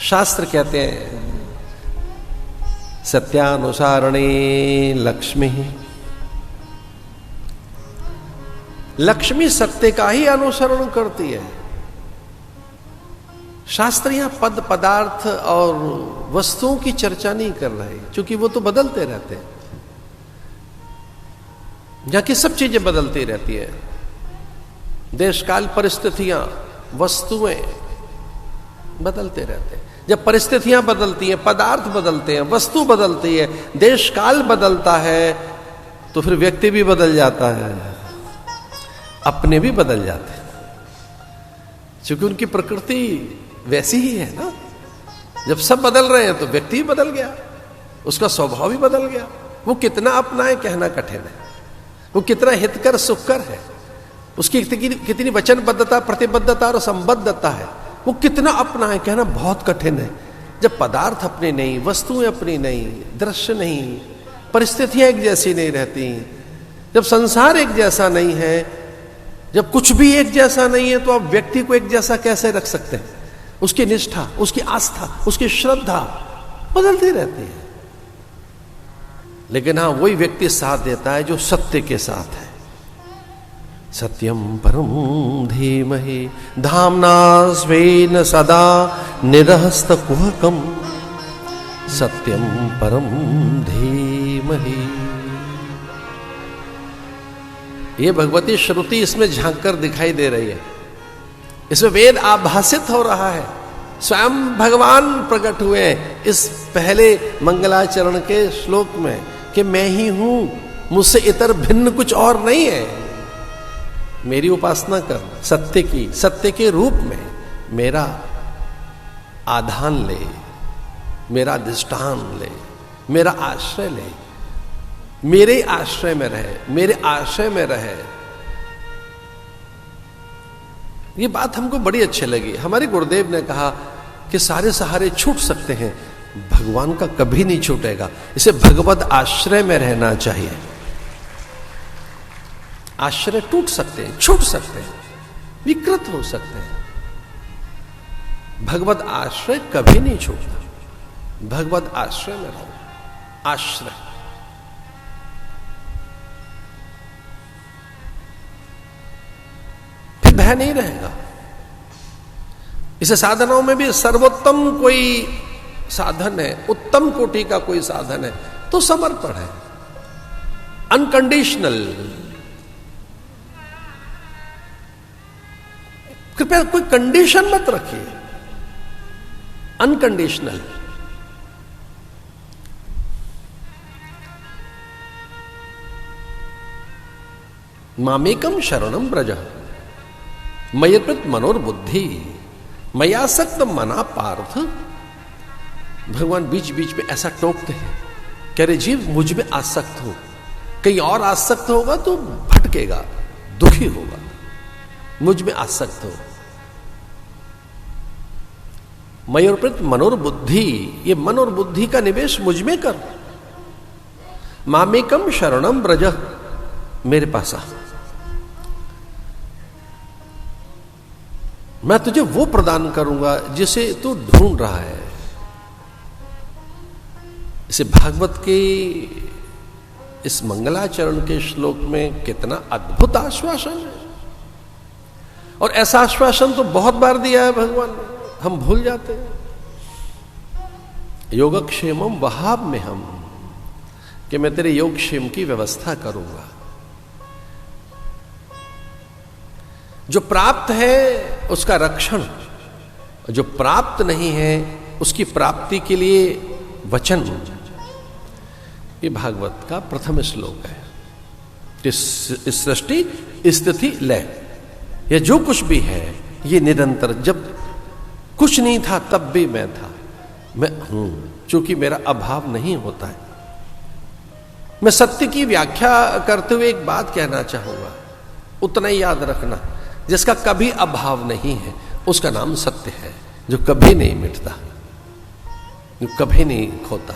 शास्त्र कहते हैं सत्यानुसारणे लक्ष्मी, लक्ष्मी सत्य का ही अनुसरण करती है। शास्त्र यहां पद पदार्थ और वस्तुओं की चर्चा नहीं कर रहे, क्योंकि वो तो बदलते रहते हैं। जहां की सब चीजें बदलती रहती है, देश काल परिस्थितियां वस्तुएं बदलते रहते हैं। जब परिस्थितियां बदलती हैं, पदार्थ बदलते हैं, वस्तु बदलती है, देश काल बदलता है, तो फिर व्यक्ति भी बदल जाता है, अपने भी बदल जाते हैं, क्योंकि उनकी प्रकृति वैसी ही है ना। जब सब बदल रहे हैं तो व्यक्ति ही बदल गया, उसका स्वभाव भी बदल गया। वो कितना अपनाए कहना कठिन है, वो कितना हितकर सुखकर है, उसकी कितनी वचनबद्धता, प्रतिबद्धता और संबद्धता है, वो कितना अपनाए कहना बहुत कठिन है। जब पदार्थ अपने नहीं, वस्तुएं अपनी नहीं, दृश्य नहीं, परिस्थितियां एक जैसी नहीं रहती, जब संसार एक जैसा नहीं है, जब कुछ भी एक जैसा नहीं है, तो आप व्यक्ति को एक जैसा कैसे रख सकते हैं? उसकी निष्ठा, उसकी आस्था, उसकी श्रद्धा बदलती रहती है। लेकिन हां, वही व्यक्ति साथ देता है जो सत्य के साथ है। सत्यम परम धीमहि धाम्ना स्वेन सदा निरस्त कुहकम, सत्यम परम धीमहि। ये भगवती श्रुति इसमें झांक कर दिखाई दे रही है, इसमें वेद आभासित हो रहा है। स्वयं भगवान प्रकट हुए इस पहले मंगलाचरण के श्लोक में कि मैं ही हूं, मुझसे इतर भिन्न कुछ और नहीं है। मेरी उपासना कर, सत्य की, सत्य के रूप में मेरा आधान ले, मेरा अधिष्ठान ले, मेरा आश्रय ले, मेरे आश्रय में रहे, मेरे आश्रय में रहे। ये बात हमको बड़ी अच्छी लगी। हमारे गुरुदेव ने कहा कि सारे सहारे छूट सकते हैं, भगवान का कभी नहीं छूटेगा। इसे भगवत आश्रय में रहना चाहिए। आश्रय टूट सकते हैं, छूट सकते हैं, विकृत हो सकते हैं, भगवत आश्रय कभी नहीं छूटता। भगवत आश्रय में रहो, आश्रय। फिर भय नहीं रहेगा। इसे साधनाओं में भी सर्वोत्तम कोई साधन है, उत्तम कोटि का कोई साधन है तो समर्पण है, अनकंडीशनल। कृपया कोई कंडीशन मत रखिए, अनकंडीशनल। मामेकम शरणम ब्रज मयकृत मनोर्बुद्धि मयासक्त मना पार्थ। भगवान बीच बीच में ऐसा टोकते हैं, कह रहे जीव मुझ में आसक्त हो, कहीं और आसक्त होगा तो भटकेगा, दुखी होगा, मुझ में आसक्त हो। मयोरकृत मनोर्बुद्धि, ये मन और बुद्धि का निवेश मुझ में कर। मामेकम शरणम ब्रज, मेरे पास आ, मैं तुझे वो प्रदान करूंगा जिसे तू ढूंढ रहा है। इसे भागवत के इस मंगलाचरण के श्लोक में कितना अद्भुत आश्वासन है। और ऐसा आश्वासन तो बहुत बार दिया है भगवान ने, हम भूल जाते हैं। योगक्षेमम वहाब में हम, कि मैं तेरे योगक्षेम की व्यवस्था करूंगा। जो प्राप्त है उसका रक्षण, जो प्राप्त नहीं है उसकी प्राप्ति के लिए वचन। ये भागवत का प्रथम श्लोक है। इस सृष्टि स्थिति लय, ये जो कुछ भी है ये निरंतर, जब कुछ नहीं था तब भी मैं था, मैं हूं, चूंकि मेरा अभाव नहीं होता है। मैं सत्य की व्याख्या करते हुए एक बात कहना चाहूंगा, उतना ही याद रखना, जिसका कभी अभाव नहीं है उसका नाम सत्य है, जो कभी नहीं मिटता, जो कभी नहीं खोता।